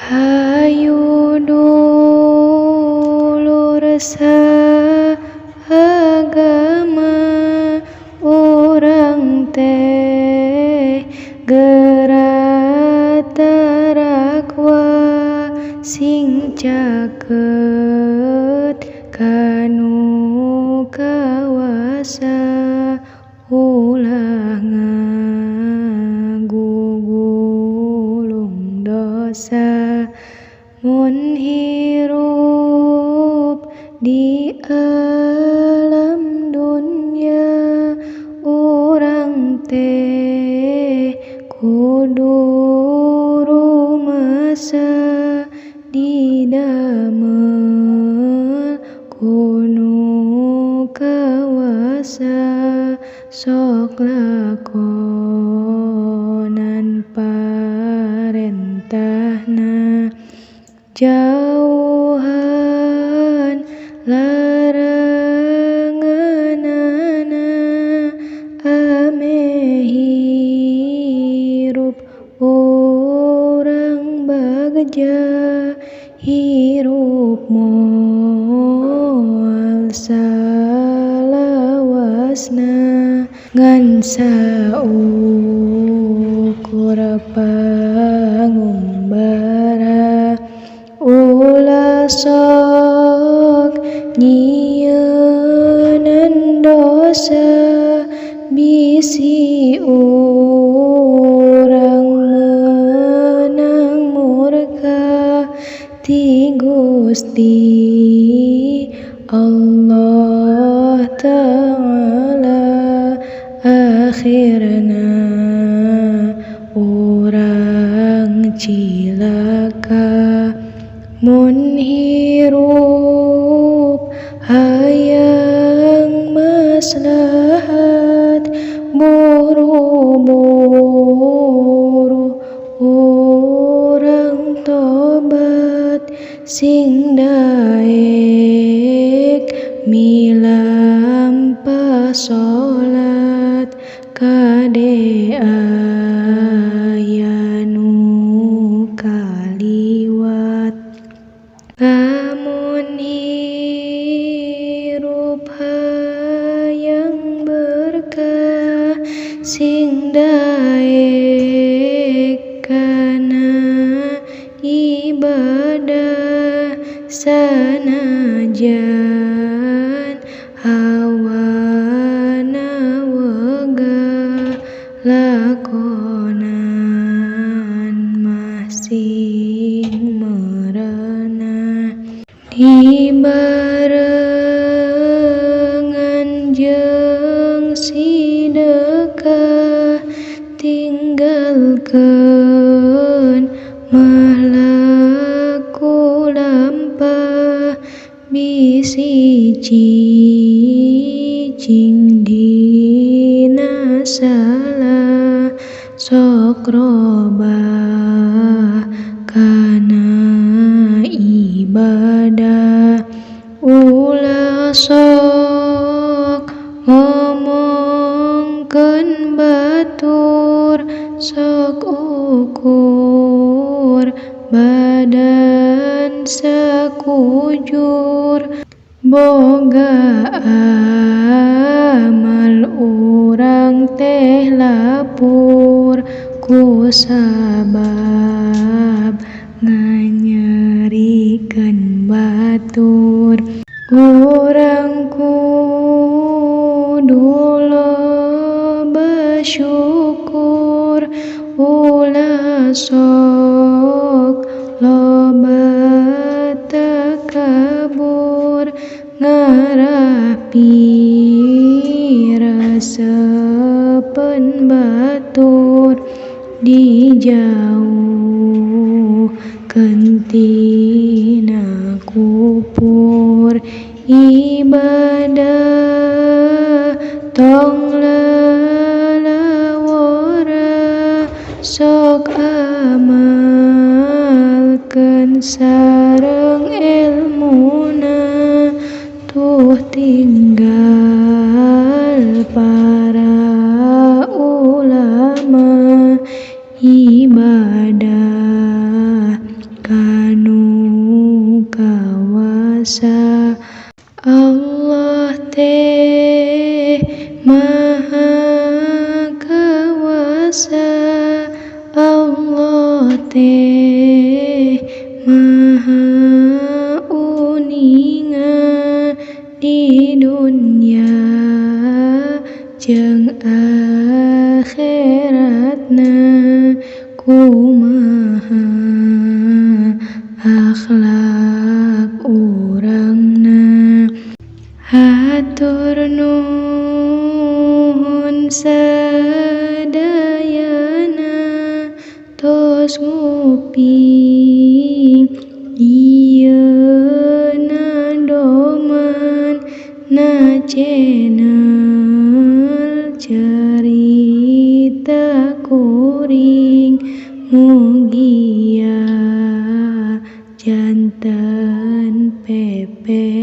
Hayu dulur saagama urang teh geratarakwa sing caket kanu kawasa ulah ngagugulung dosa mun hirup di alam dunya urang teh kudu rumasa didamel kunu kawasa sok lakonan parentahna jauhan laranganana ame hirup urang bagja hirup moal salawasna ngan saukur pangumbara ulah sok nyieun dosa bisi urang menang murka ti Gusti Allah Ta'ala akhirna urang cilaka mun hirup hayang maslahat buru-buru urang tobat sing daek milampah salat kade aya nu kaliwat lamun hirup hayang berkah sing daek kana ibadah sanajan hawana wegah lakonan masing merenah dibarengan jeung sidekah tinggalkeun mahlaku lampah bisi cicing dina salah sok robah kana ibadah ulah sok ngomongkeun batur sok ukur badan sakujur boga amal urang teh lapur ku sabab nganyerikeun batur urang kudu loba syukur ulah sok loba takabur ngarapi resepen batur dijauhkeun tina kupur ibadah tong lalawara sok amalkeun sareng ilmuna tuh tinggal para ulama ibadah kuasa. Allah teh maha kuasa, Allah teh maha uningan di dunia jeung akhiratna. Kumaha akhlak urangna, hatur nuhun sadayana tos nguping ieuna doman na channel cerita kuring mugia janten pepe.